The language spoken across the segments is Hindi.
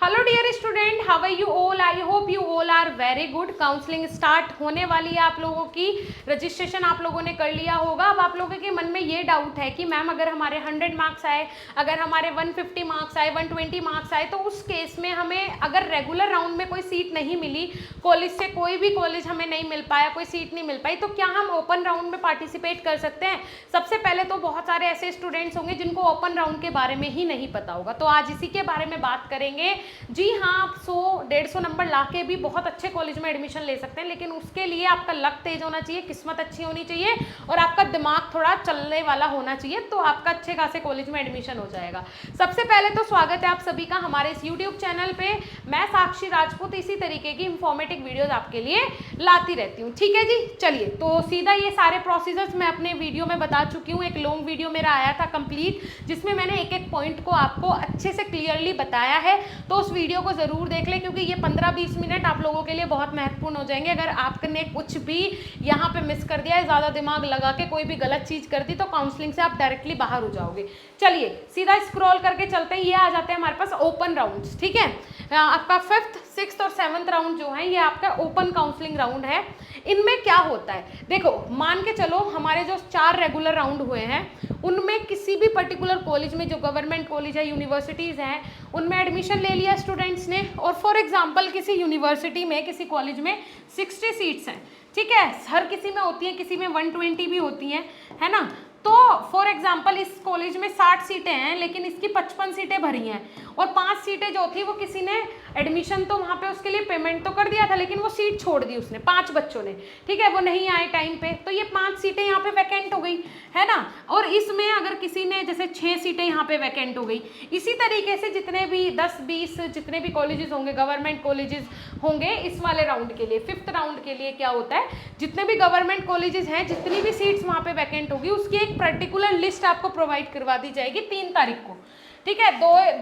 Hello dear student, how are you all? I hope you all are very good. Counselling start होने वाली है आप लोगों की। रजिस्ट्रेशन आप लोगों ने कर लिया होगा। अब आप लोगों के मन में ये डाउट है कि मैम अगर हमारे 100 मार्क्स आए, अगर हमारे 150 मार्क्स आए, 120 मार्क्स आए, तो उस केस में हमें अगर रेगुलर राउंड में कोई सीट नहीं मिली, कॉलेज से कोई भी कॉलेज हमें नहीं मिल पाया, कोई सीट नहीं मिल पाई, तो क्या हम ओपन राउंड में पार्टिसिपेट कर सकते हैं? सबसे पहले तो बहुत सारे ऐसे स्टूडेंट्स होंगे जिनको ओपन राउंड के बारे में ही नहीं पता होगा, तो आज इसी के बारे में बात करेंगे। जी हाँ, आप 100-150 नंबर ला के भी बहुत अच्छे कॉलेज में एडमिशन ले सकते हैं, लेकिन उसके लिए आपका लक तेज होना चाहिए, किस्मत अच्छी होनी चाहिए और आपका दिमाग थोड़ा चलने वाला होना चाहिए, तो आपका अच्छे खासे कॉलेज में एडमिशन हो जाएगा। सबसे पहले तो स्वागत है आप सभी का हमारे इस यूट्यूब चैनल पे। मैं साक्षी राजपूत इसी तरीके की इंफॉर्मेटिव वीडियोज आपके लिए लाती रहती हूँ। ठीक है जी, चलिए तो सीधा ये सारे प्रोसीजर्स मैं अपने वीडियो में बता चुकी हूँ। एक लॉन्ग वीडियो मेरा आया था कंप्लीट, जिसमें मैंने एक एक पॉइंट को आपको अच्छे से क्लियरली बताया है, तो उस वीडियो को ज़रूर देख लें, क्योंकि ये 15-20 मिनट आप लोगों के लिए बहुत महत्वपूर्ण हो जाएंगे। अगर आपने कुछ भी यहाँ पे मिस कर दिया है, ज़्यादा दिमाग लगा के कोई भी गलत चीज़ कर दी, तो काउंसलिंग से आप डायरेक्टली बाहर हो जाओगे। चलिए सीधा स्क्रॉल करके चलते हैं। ये आ जाते हैं हमारे पास ओपन राउंड्स। ठीक है, आपका 5th, 6th और 7th राउंड जो है ये आपका ओपन काउंसलिंग राउंड है। इनमें क्या होता है, देखो मान के चलो हमारे जो 4 रेगुलर राउंड हुए हैं, उनमें किसी भी पर्टिकुलर कॉलेज में, जो गवर्नमेंट कॉलेज है, यूनिवर्सिटीज़ हैं, उनमें एडमिशन ले लिया स्टूडेंट्स ने, और फॉर एग्जांपल किसी यूनिवर्सिटी में, किसी कॉलेज में 60 सीट्स हैं। ठीक है, हर किसी में होती हैं, किसी में 120 भी होती हैं, है ना। तो फॉर एग्जांपल इस कॉलेज में 60 सीटें हैं, लेकिन इसकी 55 सीटें भरी हैं, और 5 सीटें जो थी वो किसी ने एडमिशन तो वहाँ पे उसके लिए पेमेंट तो कर दिया था, लेकिन वो सीट छोड़ दी उसने, 5 बच्चों ने। ठीक है, वो नहीं आए टाइम पे, तो ये 5 सीटें यहाँ पे वैकेंट हो गई, है ना। और इसमें अगर किसी ने जैसे 6 सीटें यहाँ पे वैकेंट हो गई, इसी तरीके से जितने भी 10-20 जितने भी कॉलेजेस होंगे, गवर्नमेंट कॉलेजेस होंगे, इस वाले राउंड के लिए, 5th राउंड के लिए क्या होता है, जितने भी गवर्नमेंट कॉलेजेस हैं, जितनी भी सीट्स वहाँ पे वैकेंट होगी, उसकी एक पर्टिकुलर लिस्ट आपको प्रोवाइड करवा दी जाएगी 3 तारीख को। ठीक है,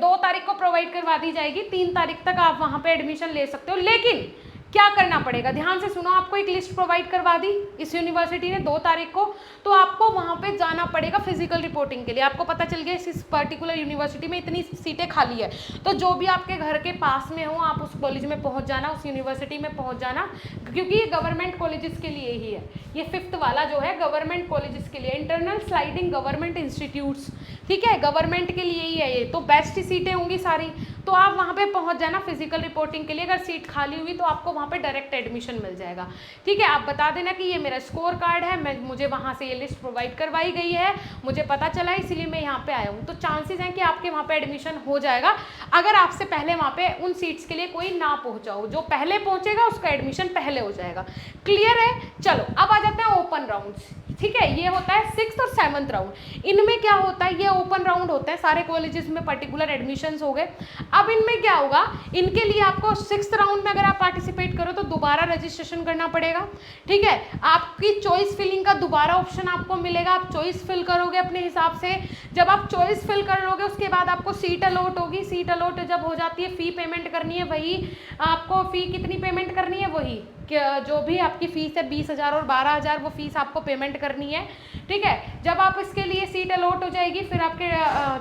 2 तारीख को प्रोवाइड करवा दी जाएगी, 3 तारीख तक आप वहाँ पे एडमिशन ले सकते हो। लेकिन क्या करना पड़ेगा, ध्यान से सुनो, आपको एक लिस्ट प्रोवाइड करवा दी इस यूनिवर्सिटी ने 2 तारीख को, तो आपको वहाँ पे जाना पड़ेगा फिजिकल रिपोर्टिंग के लिए। आपको पता चल गया इस पर्टिकुलर यूनिवर्सिटी में इतनी सीटें खाली है, तो जो भी आपके घर के पास में हो, आप उस कॉलेज में पहुँच जाना, उस यूनिवर्सिटी में पहुँच जाना, क्योंकि ये गवर्नमेंट कॉलेजेस के लिए ही है। ये 5th वाला जो है गवर्नमेंट कॉलेजेस के लिए, इंटरनल स्लाइडिंग गवर्नमेंट इंस्टीट्यूट्स, ठीक है, गवर्नमेंट के लिए ही है ये, तो बेस्ट सीटें होंगी सारी। तो आप वहाँ पे पहुँच जाना फिजिकल रिपोर्टिंग के लिए। अगर सीट खाली हुई तो आपको वहाँ पे डायरेक्ट एडमिशन मिल जाएगा। ठीक है, आप बता देना कि ये मेरा स्कोर कार्ड है, मुझे वहाँ से ये लिस्ट प्रोवाइड करवाई गई है, मुझे पता चला है, इसीलिए मैं यहाँ पे आया हूँ। तो चांसेस हैं कि आपके वहाँ पे एडमिशन हो जाएगा, अगर आपसे पहले वहाँ पे उन सीट्स के लिए कोई ना पहुँचा हो। जो पहले पहुँचेगा उसका एडमिशन पहले हो जाएगा। क्लियर है? चलो अब आ जाते हैं ओपन राउंड्स। ठीक है, ये होता है 6th और 7th राउंड। इनमें क्या होता है, ये ओपन राउंड होते हैं, सारे कॉलेजेस में पर्टिकुलर एडमिशन्स हो गए। अब इनमें क्या होगा, इनके लिए आपको 6th राउंड में अगर आप पार्टिसिपेट करो तो दोबारा रजिस्ट्रेशन करना पड़ेगा। ठीक है, आपकी चॉइस फिलिंग का दोबारा ऑप्शन आपको मिलेगा, आप चॉइस फिल करोगे अपने हिसाब से। जब आप चॉइस फिल कर लोगे उसके बाद आपको सीट अलॉट होगी। सीट अलॉट जब हो जाती है, फ़ी पेमेंट करनी है, वही आपको फ़ी कितनी पेमेंट करनी है, वही जो भी आपकी फ़ीस है 20,000 और 12,000, वो फीस आपको पेमेंट करनी है। ठीक है, जब आप इसके लिए सीट अलॉट हो जाएगी, फिर आपके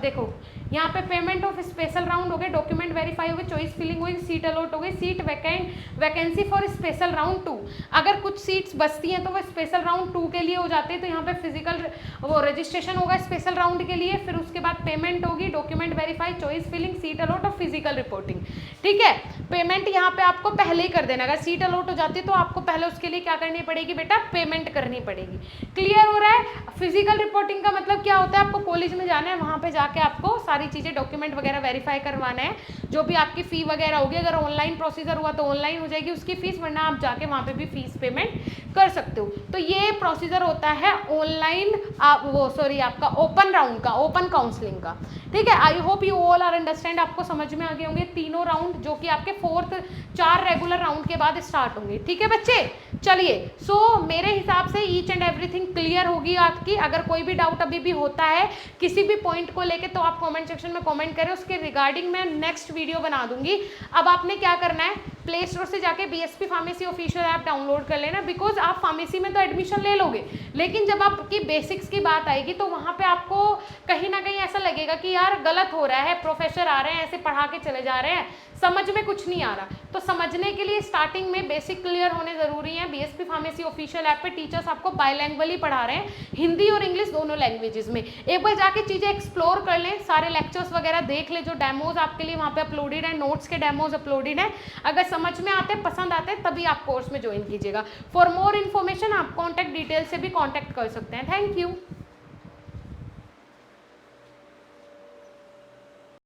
देखो यहाँ पे पेमेंट ऑफ स्पेशल राउंड हो गए, डॉक्यूमेंट वेरीफाई हो गए, चॉइस फिलिंग हुई, सीट अलॉट हो गई, seat vacancy for special round 2। अगर कुछ सीट्स बचती हैं तो वो स्पेशल राउंड 2 के लिए हो जाते हैं, तो यहाँ पे फिजिकल वो रजिस्ट्रेशन होगा स्पेशल राउंड के लिए, फिर उसके बाद पेमेंट होगी, document verify, choice filling, seat allot और फिजिकल रिपोर्टिंग। ठीक है, पेमेंट यहाँ पे आपको पहले ही कर देना। अगर सीट अलॉट हो जाती है तो आपको पहले उसके लिए क्या करनी पड़ेगी बेटा, पेमेंट करनी पड़ेगी। क्लियर हो रहा है? फिजिकल रिपोर्टिंग का मतलब क्या होता है, आपको कॉलेज में जाना है, वहाँ पे जाके आपको सारी चीज़ें, डॉक्यूमेंट वगैरह वेरीफाई करवाना है, जो भी आपकी फ़ी वगैरह होगी। अगर ऑनलाइन प्रोसीजर हुआ तो ऑनलाइन हो जाएगी उसकी फ़ीस, वरना आप जाके वहाँ पे भी फीस पेमेंट कर सकते हो। तो ये प्रोसीजर होता है ऑनलाइन, आपका ओपन राउंड का, ओपन काउंसलिंग का। ठीक है, I hope you all are understand, आपको समझ में आ गए होंगे तीनों राउंड, जो कि आपके 4th 4 रेगुलर राउंड के बाद स्टार्ट होंगे। ठीक है बच्चे, चलिए मेरे हिसाब से ईच एंड एवरीथिंग क्लियर होगी आपकी। अगर कोई भी डाउट अभी भी होता है किसी भी पॉइंट को लेके, तो आप कमेंट सेक्शन में कमेंट करें, उसके रिगार्डिंग मैं नेक्स्ट वीडियो बना दूंगी। अब आपने क्या करना है, प्ले स्टोर से जाके BSP pharmacy official app download कर लेना, बिकॉज आप फार्मेसी में तो एडमिशन ले लोगे, लेकिन जब आपकी बेसिक्स की बात आएगी तो वहाँ पे आपको कहीं ना कहीं ऐसा लगेगा लगेगा कि यार गलत हो रहा है, प्रोफेसर आ रहे हैं ऐसे पढ़ा के चले जा रहे हैं, समझ में कुछ नहीं आ रहा। तो समझने के लिए स्टार्टिंग में बेसिक क्लियर होने ज़रूरी है। बीएसपी फार्मेसी ऑफिशियल ऐप पे टीचर्स आपको बायलैंग्वेली पढ़ा रहे हैं, हिंदी और इंग्लिश दोनों लैंग्वेजेस में। एक बार जाके चीज़ें एक्सप्लोर कर लें, सारे लेक्चर्स वगैरह देख लें, जो डेमोज आपके लिए वहाँ पे अपलोडेड है, नोट्स के डेमोज अपलोडेड है। अगर समझ में आते, पसंद आते, तभी आप कोर्स में ज्वाइन कीजिएगा। फॉर मोर इन्फॉर्मेशन आप कॉन्टैक्ट डिटेल से भी कॉन्टैक्ट कर सकते हैं। Thank you.